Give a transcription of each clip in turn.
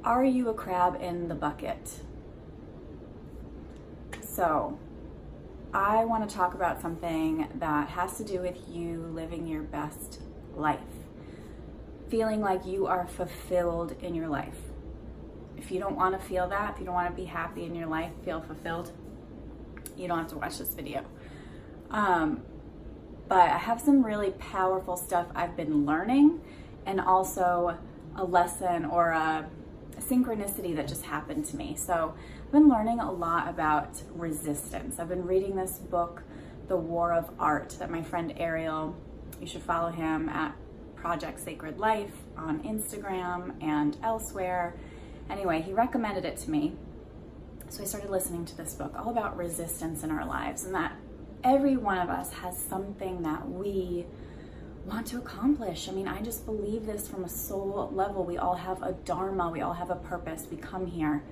Are you a crab in the bucket? So I want to talk about something that has to do with you living your best life. Feeling like you are fulfilled in your life. If you don't want to feel that, if you don't want to be happy in your life, feel fulfilled, you don't have to watch this video. But I have some really powerful stuff I've been learning, and also a lesson or a synchronicity that just happened to me. So I've been learning a lot about resistance. I've been reading this book, The War of Art, that my friend Ariel, you should follow him at Project Sacred Life on Instagram and elsewhere. Anyway, he recommended it to me. So I started listening to this book all about resistance in our lives, and that every one of us has something that we want to accomplish. I mean, I just believe this from a soul level. We all have a dharma, we all have a purpose. We come here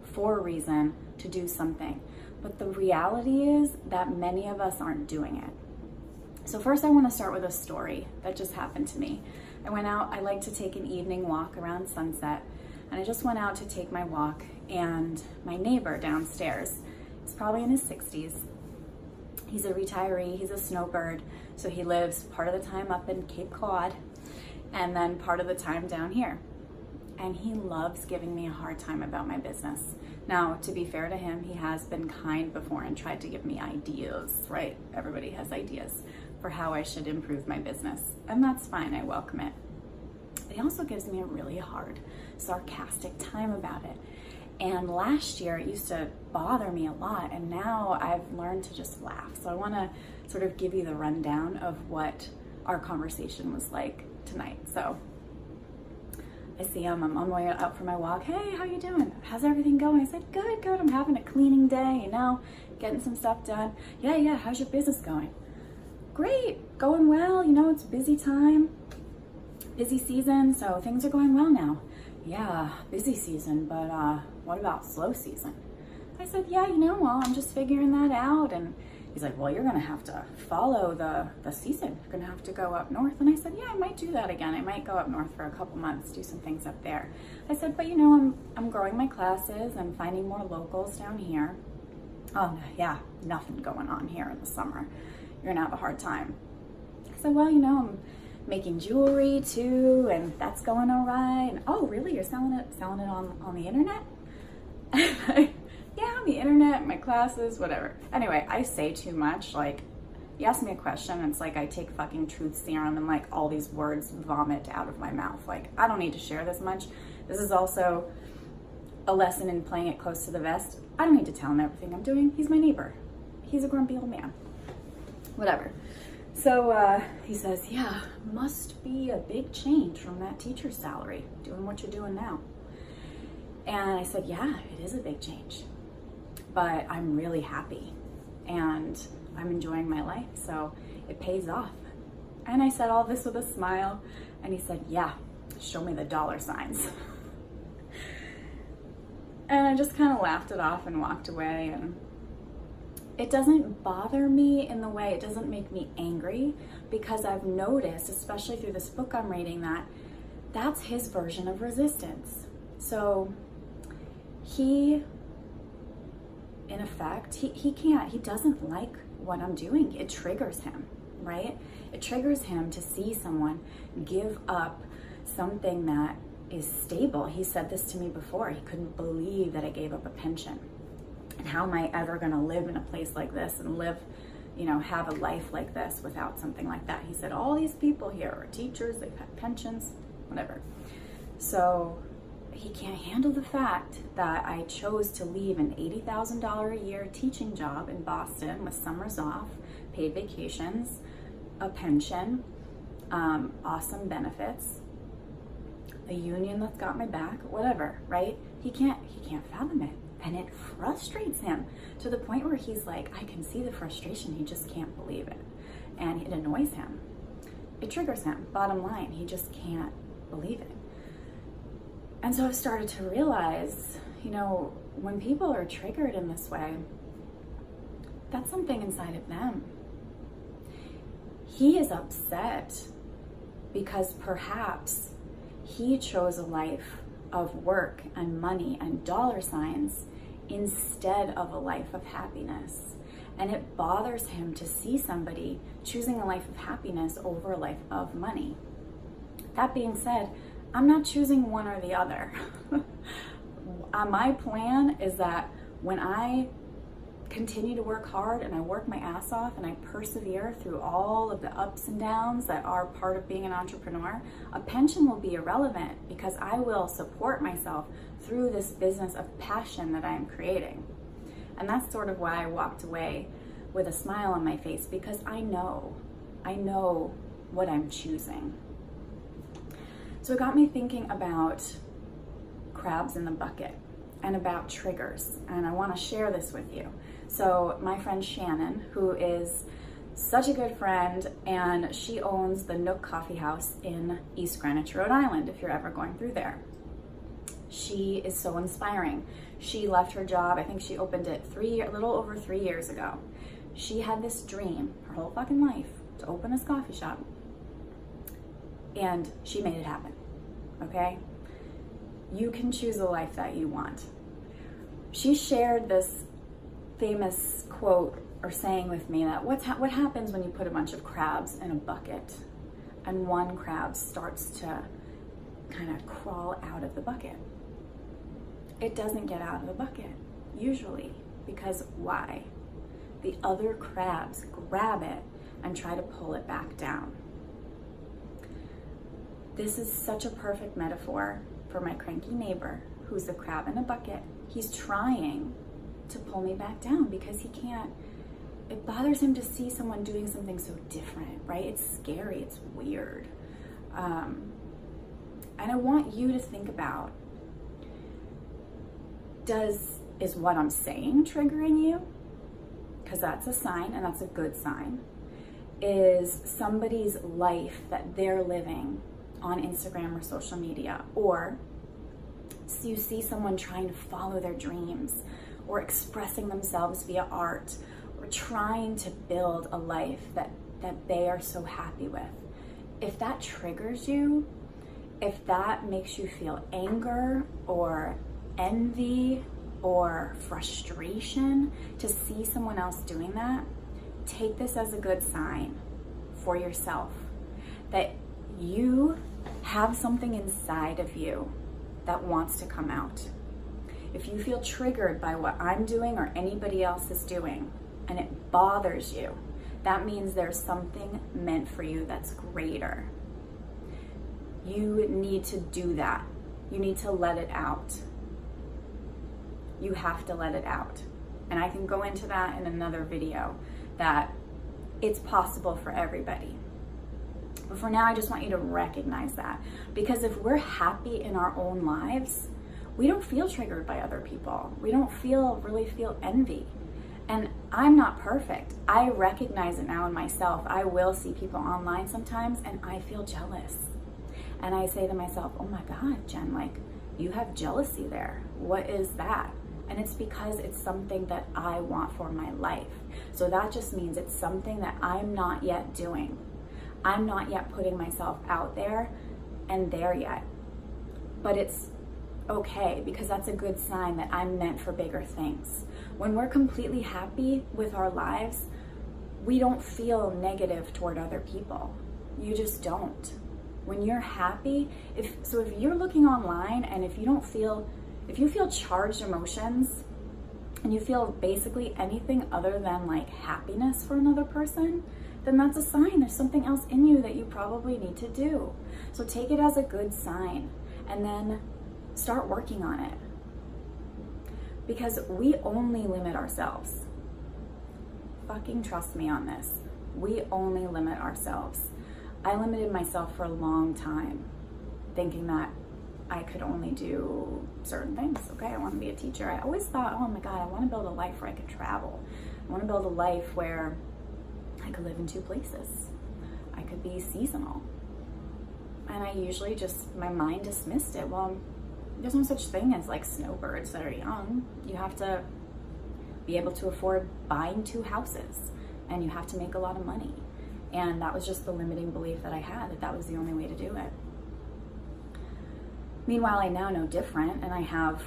for a reason to do something. But the reality is that many of us aren't doing it. So first I want to start with a story that just happened to me. I went out, I like to take an evening walk around sunset, and I just went out to take my walk, and my neighbor downstairs, he's probably in his 60s, he's a retiree, he's a snowbird, so he lives part of the time up in Cape Cod and then part of the time down here. And he loves giving me a hard time about my business. Now, to be fair to him, he has been kind before and tried to give me ideas, right? Everybody has ideas for how I should improve my business, and that's fine, I welcome it. But he also gives me a really hard, sarcastic time about it. And last year it used to bother me a lot, and now I've learned to just laugh. So I want to sort of give you the rundown of what our conversation was like tonight. So I see him, I'm on my way out for my walk. Hey, how you doing? How's everything going? I said, good, I'm having a cleaning day, you know, getting some stuff done. Yeah, how's your business going? Great, going well, you know, it's busy time, busy season, so things are going well now. Yeah, busy season, but what about slow season? I said, yeah, you know, well, I'm just figuring that out. And he's like, well, you're gonna have to follow the season. You're gonna have to go up north. And I said, yeah, I might do that again. I might go up north for a couple months, do some things up there. I said, but you know, I'm growing my classes, I'm finding more locals down here. Oh yeah, nothing going on here in the summer. You're gonna have a hard time. I said, well, you know, I'm making jewelry too, and that's going all right. And, oh, really? You're selling it on the internet? Yeah, on the internet, my classes, whatever. Anyway, I say too much. Like, you ask me a question, and it's like I take fucking truth serum and like all these words vomit out of my mouth. Like, I don't need to share this much. This is also a lesson in playing it close to the vest. I don't need to tell him everything I'm doing. He's my neighbor. He's a grumpy old man. Whatever. So he says, yeah, must be a big change from that teacher's salary, doing what you're doing now. And I said, yeah, it is a big change, but I'm really happy and I'm enjoying my life, so it pays off. And I said all this with a smile, and he said, yeah, show me the dollar signs. And I just kind of laughed it off and walked away. And it doesn't bother me in the way, it doesn't make me angry, because I've noticed, especially through this book I'm reading, that that's his version of resistance. So he, in effect, he doesn't like what I'm doing. It triggers him, right? It triggers him to see someone give up something that is stable. He said this to me before. He couldn't believe that I gave up a pension. And how am I ever going to live in a place like this and live, you know, have a life like this without something like that? He said, all these people here are teachers, they've had pensions, whatever. So he can't handle the fact that I chose to leave an $80,000 a year teaching job in Boston with summers off, paid vacations, a pension, awesome benefits, a union that's got my back, whatever, right? He can't fathom it. And it frustrates him to the point where he's like, I can see the frustration, he just can't believe it. And it annoys him. It triggers him, bottom line, he just can't believe it. And so I've started to realize, you know, when people are triggered in this way, that's something inside of them. He is upset because perhaps he chose a life of work and money and dollar signs instead of a life of happiness. And it bothers him to see somebody choosing a life of happiness over a life of money. That being said, I'm not choosing one or the other. My plan is that when I continue to work hard and I work my ass off and I persevere through all of the ups and downs that are part of being an entrepreneur, a pension will be irrelevant because I will support myself through this business of passion that I am creating. And that's sort of why I walked away with a smile on my face, because I know what I'm choosing. So it got me thinking about crabs in the bucket and about triggers, and I want to share this with you. So my friend Shannon, who is such a good friend, and she owns the Nook Coffee House in East Greenwich, Rhode Island, if you're ever going through there. She is so inspiring. She left her job, I think she opened it a little over 3 years ago. She had this dream her whole fucking life to open this coffee shop, and she made it happen, okay? You can choose the life that you want. She shared this famous quote or saying with me that what happens when you put a bunch of crabs in a bucket and one crab starts to kind of crawl out of the bucket? It doesn't get out of the bucket, usually, because why? The other crabs grab it and try to pull it back down. This is such a perfect metaphor for my cranky neighbor who's a crab in a bucket. He's trying to pull me back down because he can't. It bothers him to see someone doing something so different, right? It's scary, it's weird. And I want you to think about, is what I'm saying triggering you? Because that's a sign, and that's a good sign. Is somebody's life that they're living on Instagram or social media, or so you see someone trying to follow their dreams or expressing themselves via art or trying to build a life that they are so happy with. If that triggers you, if that makes you feel anger or envy or frustration to see someone else doing that, take this as a good sign for yourself that you have something inside of you that wants to come out. If you feel triggered by what I'm doing or anybody else is doing and it bothers you, that means there's something meant for you that's greater. You need to do that. You need to let it out. You have to let it out. And I can go into that in another video, that it's possible for everybody. But for now, I just want you to recognize that. Because if we're happy in our own lives, we don't feel triggered by other people. We don't really feel envy. And I'm not perfect. I recognize it now in myself. I will see people online sometimes and I feel jealous. And I say to myself, oh my God, Jen, like, you have jealousy there. What is that? And it's because it's something that I want for my life. So that just means it's something that I'm not yet doing. I'm not yet putting myself out there and there yet. But it's okay, because that's a good sign that I'm meant for bigger things. When we're completely happy with our lives, we don't feel negative toward other people. You just don't. When you're happy, if you're looking online and if you feel charged emotions and you feel basically anything other than like happiness for another person, then that's a sign there's something else in you that you probably need to do. So take it as a good sign and then start working on it. Because we only limit ourselves. Fucking trust me on this. We only limit ourselves. I limited myself for a long time, thinking that I could only do certain things. Okay, I want to be a teacher. I always thought, oh my God, I want to build a life where I could travel. I want to build a life where I could live in 2 places. I could be seasonal. And I usually my mind dismissed it. Well, there's no such thing as like snowbirds that are young. You have to be able to afford buying 2 houses and you have to make a lot of money. And that was just the limiting belief that I had, that was the only way to do it. Meanwhile, I now know different, and I have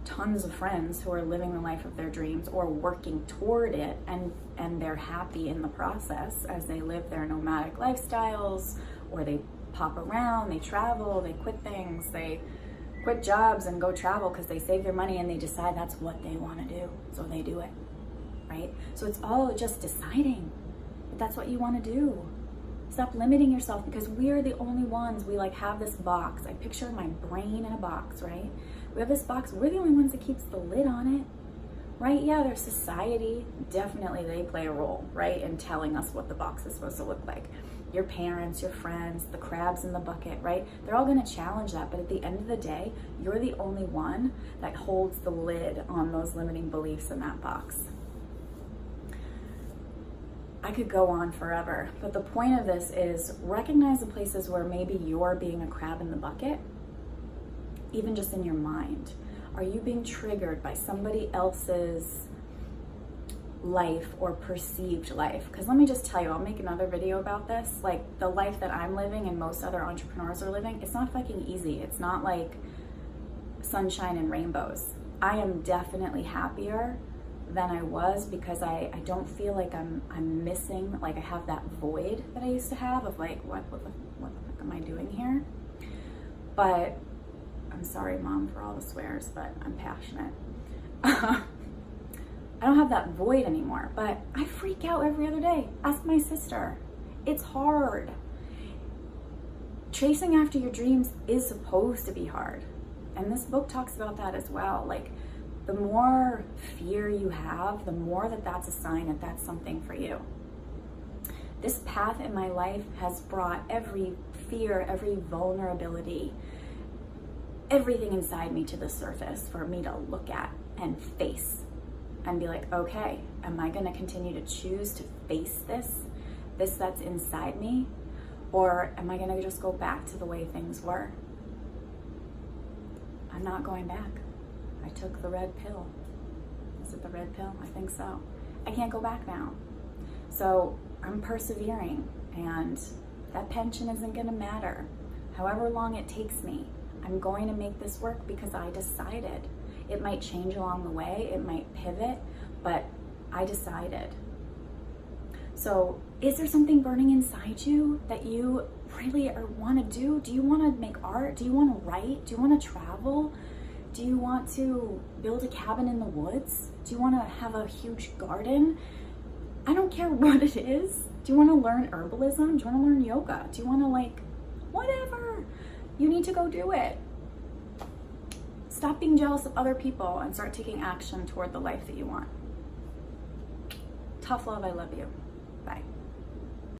tons of friends who are living the life of their dreams or working toward it, and they're happy in the process as they live their nomadic lifestyles, or they pop around, they travel, they quit things, they quit jobs and go travel because they save their money and they decide that's what they want to do, so they do it, right? So it's all just deciding that that's what you want to do. Stop limiting yourself, because we are the only ones. We like have this box. I picture my brain in a box, right? We have this box. We're the only ones that keeps the lid on it, right? Yeah, there's society. Definitely they play a role, right, in telling us what the box is supposed to look like. Your parents, your friends, the crabs in the bucket, right? They're all going to challenge that. But at the end of the day, you're the only one that holds the lid on those limiting beliefs in that box. I could go on forever, but the point of this is recognize the places where maybe you're being a crab in the bucket, even just in your mind. Are you being triggered by somebody else's life or perceived life? Because let me just tell you, I'll make another video about this. Like, the life that I'm living and most other entrepreneurs are living, it's not fucking easy. It's not like sunshine and rainbows. I am definitely happier than I was, because I don't feel like I'm missing, like I have that void that I used to have of like, what the fuck am I doing here? But I'm sorry, Mom, for all the swears, but I'm passionate. I don't have that void anymore, but I freak out every other day. Ask my sister. It's hard. Chasing after your dreams is supposed to be hard. And this book talks about that as well. Like, the more fear you have, the more that's a sign that that's something for you. This path in my life has brought every fear, every vulnerability, everything inside me to the surface for me to look at and face and be like, okay, am I going to continue to choose to face this that's inside me? Or am I going to just go back to the way things were? I'm not going back. I took the red pill. Is it the red pill? I think so. I can't go back now. So I'm persevering, and that pension isn't going to matter. However long it takes me, I'm going to make this work because I decided. It might change along the way, it might pivot, but I decided. So is there something burning inside you that you really want to do? Do you want to make art? Do you want to write? Do you want to travel? Do you want to build a cabin in the woods? Do you want to have a huge garden? I don't care what it is. Do you want to learn herbalism? Do you want to learn yoga? Do you want to, like, whatever? You need to go do it. Stop being jealous of other people and start taking action toward the life that you want. Tough love, I love you. Bye.